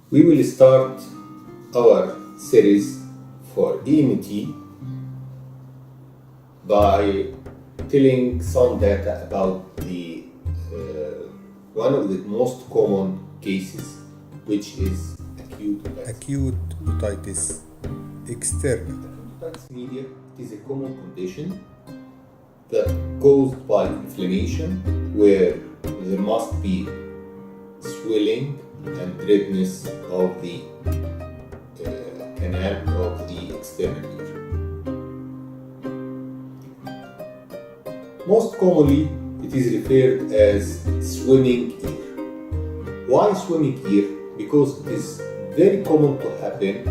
We will start our series for EMT by telling some data about the one of the most common cases, which is acute otitis. Acute Otitis Externa. Otitis media is a common condition that caused by inflammation, where there must be swelling and redness of the canal of the external ear. Most commonly, it is referred as swimming ear. Why swimming ear? Because it is very common to happen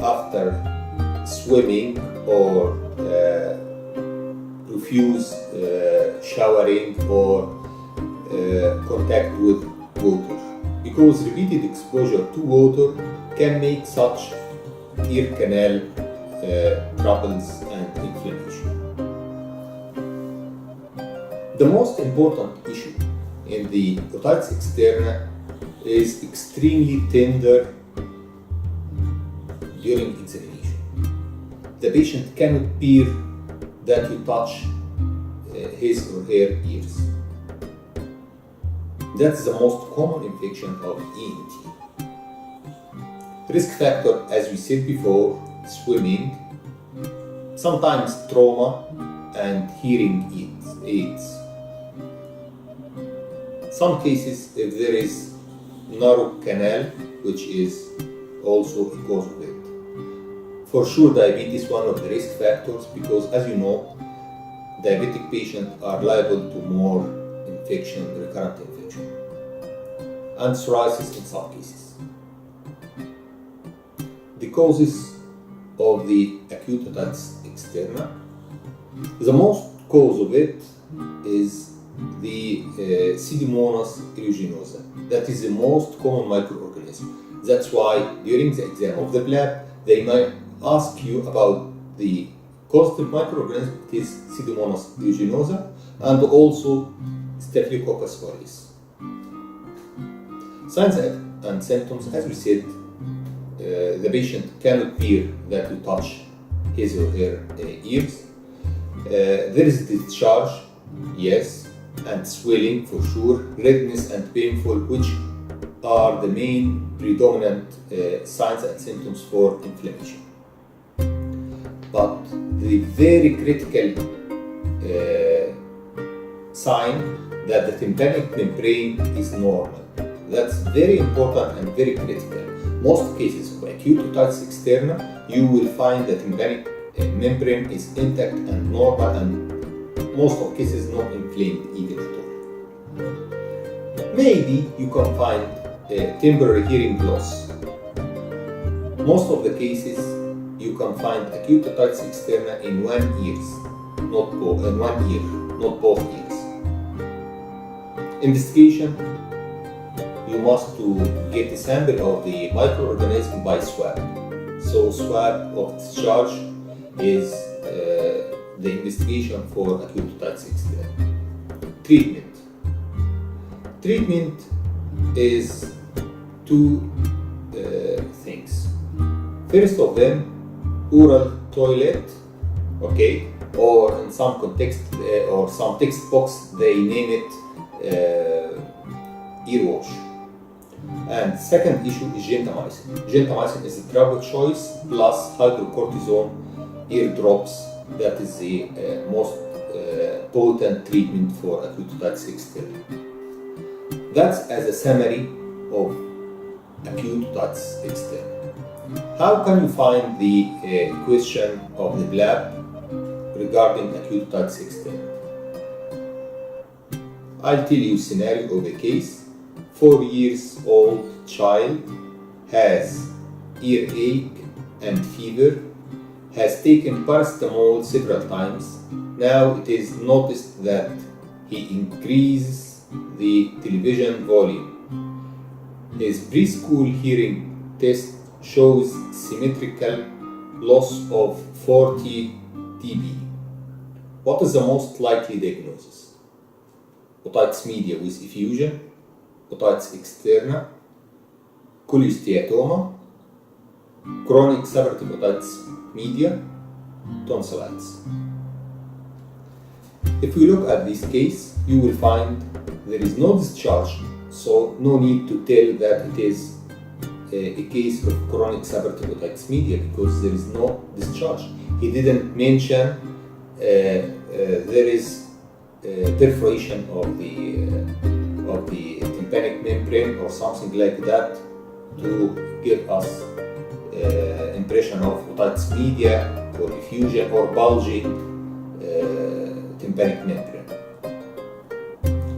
after swimming or refuse showering or contact with water, because repeated exposure to water can make such ear canal troubles and inflammation. The most important issue in the otitis externa is extremely tender during examination. The patient cannot bear that you touch his or her ears. That's the most common infection of ENT. Risk factor, as we said before, swimming, sometimes trauma, and hearing aids. Some cases, if there is narrow canal, which is also a cause of it. For sure, diabetes is one of the risk factors, because as you know, diabetic patients are liable to more infection, recurrent infection, and psoriasis in some cases. The causes of the acute otitis externa, the most cause of it is the Pseudomonas aeruginosa. That is the most common microorganism. That's why during the exam of the lab, they might ask you about the causative microorganism. It is Pseudomonas aeruginosa and also Staphylococcus aureus. Signs and symptoms, as we said, the patient cannot bear that you touch his or her ears. There is discharge, yes, and swelling for sure, redness and painful, which are the main predominant signs and symptoms for inflammation. But the very critical sign that the tympanic membrane is normal. That's very important and very critical. Most cases of acute otitis externa, you will find that tympanic membrane is intact and normal, and most of cases not inflamed even at all. Maybe you can find temporary hearing loss. Most of the cases you can find acute otitis externa in one ear, not both ears. Investigation: you must to get a sample of the microorganism by swab. So swab of discharge is the investigation for acute otitis externa. Treatment is two things. First of them, oral toilet, okay, or in some context or some textbooks they name it ear wash. And second issue is gentamicin. Gentamicin is a drug of choice plus hydrocortisone ear drops. That is the most potent treatment for acute otitis externa. That's as a summary of acute otitis externa. How can you find the question of the lab regarding acute otitis externa? I'll tell you a scenario of a case. 4 years old child has earache and fever, has taken paracetamol several times. Now it is noticed that he increases the television volume. His preschool hearing test shows symmetrical loss of 40 dB. What is the most likely diagnosis? Otitis media with effusion, otitis externa, cholesteatoma, chronic suppurative otitis media, tonsillitis. If we look at this case, you will find there is no discharge, so no need to tell that it is a case of chronic suppurative otitis media because there is no discharge. He didn't mention there is perforation of the tympanic membrane or something like that to give us impression of otitis media or effusion or bulging tympanic membrane.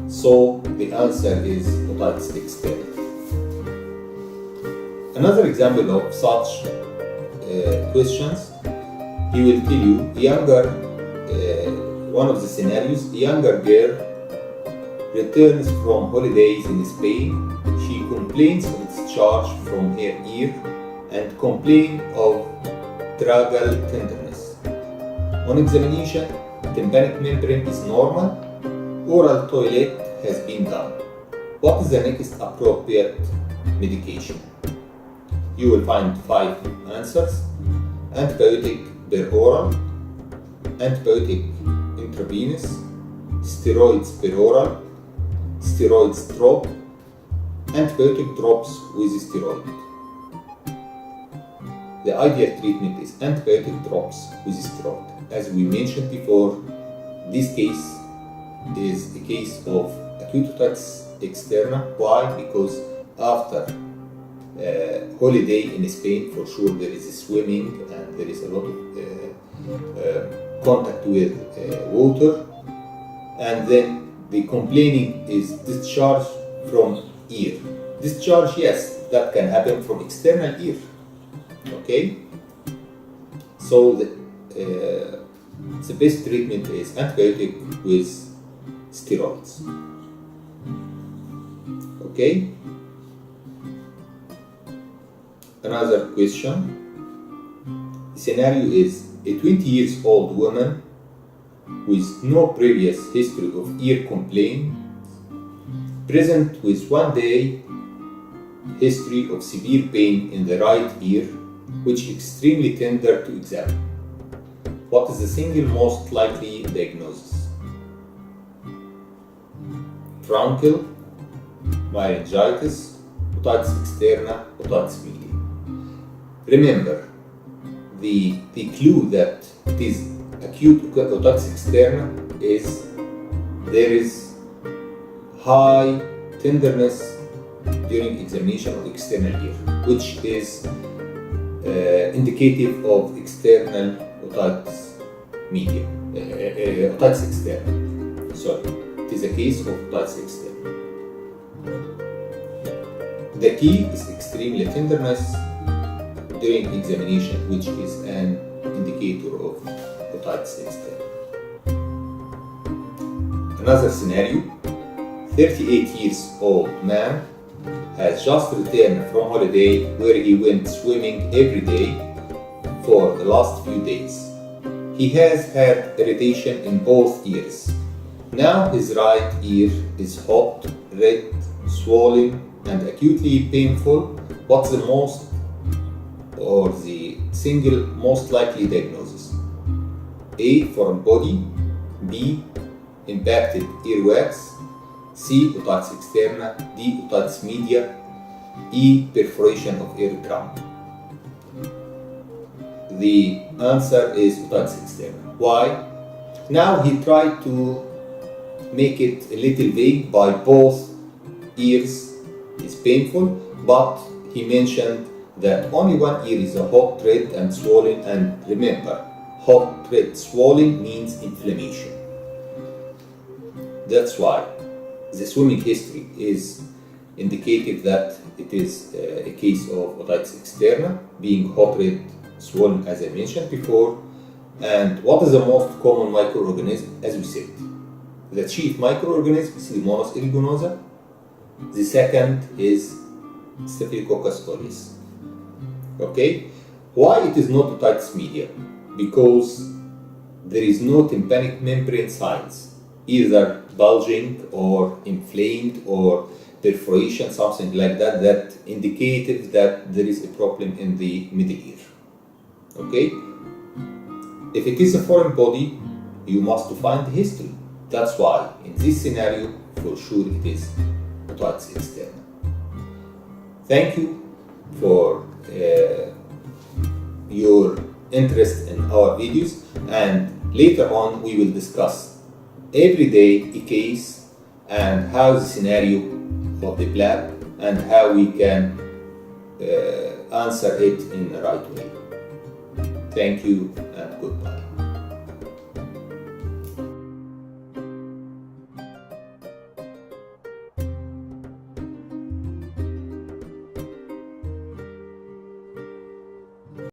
So the answer is otitis externa. Another example of such questions, he will tell you one of the scenarios, a younger girl returns from holidays in Spain. She complains of discharge from her ear and complains of tragal tenderness. On examination, tympanic membrane is normal. Oral toilet has been done. What is the next appropriate medication? You will find 5 answers: antibiotic per oral, antibiotic intravenous, steroids per oral, steroids drop, antibiotic drops with steroid. The ideal treatment is antibiotic drops with steroid. As we mentioned before, this case is a case of acute otitis externa. Why? Because after holiday in Spain, for sure there is swimming and there is a lot of contact with water, and then the complaining is discharge from ear. Discharge, yes, that can happen from external ear. Okay, so the best treatment is antibiotic with steroids. Okay. Another question. The scenario is a 20 years old woman with no previous history of ear complaint, present with 1 day history of severe pain in the right ear, which is extremely tender to examine. What is the single most likely diagnosis? Truncal, myalgitis, otitis externa, otitis media. Remember, the clue that it is acute otitis externa is there is high tenderness during examination of external ear, which is indicative of external otitis media, otitis externa. Sorry, it is a case of otitis externa. The key is extremely tenderness during examination, which is an indicator of otitis externa. Another scenario, 38 years old man has just returned from holiday where he went swimming every day for the last few days. He has had irritation in both ears. Now his right ear is hot, red, swollen, and acutely painful. What's the most or the single most likely diagnosis? A. Foreign body, B. Impacted earwax, C. Otitis externa, D. Otitis media, E. Perforation of eardrum. The answer is otitis externa. Why? Now he tried to make it a little vague by both ears is painful, but he mentioned that only one ear is a hot, red, and swollen, and remember, hot, red, swollen means inflammation. That's why the swimming history is indicative that it is a case of otitis externa, being hot, red, swollen, as I mentioned before. And what is the most common microorganism? As we said, the chief microorganism is Pseudomonas aeruginosa. The second is Staphylococcus aureus. Okay, why it is not otitis media? Because there is no tympanic membrane signs, either bulging or inflamed or perforation, something like that, that indicative that there is a problem in the middle ear. Okay? If it is a foreign body, you must find the history. That's why in this scenario, for sure it is otitis externa. Thank you for your interest in our videos, and later on we will discuss every day a case and how the scenario of the blab and how we can answer it in the right way. Thank you and goodbye.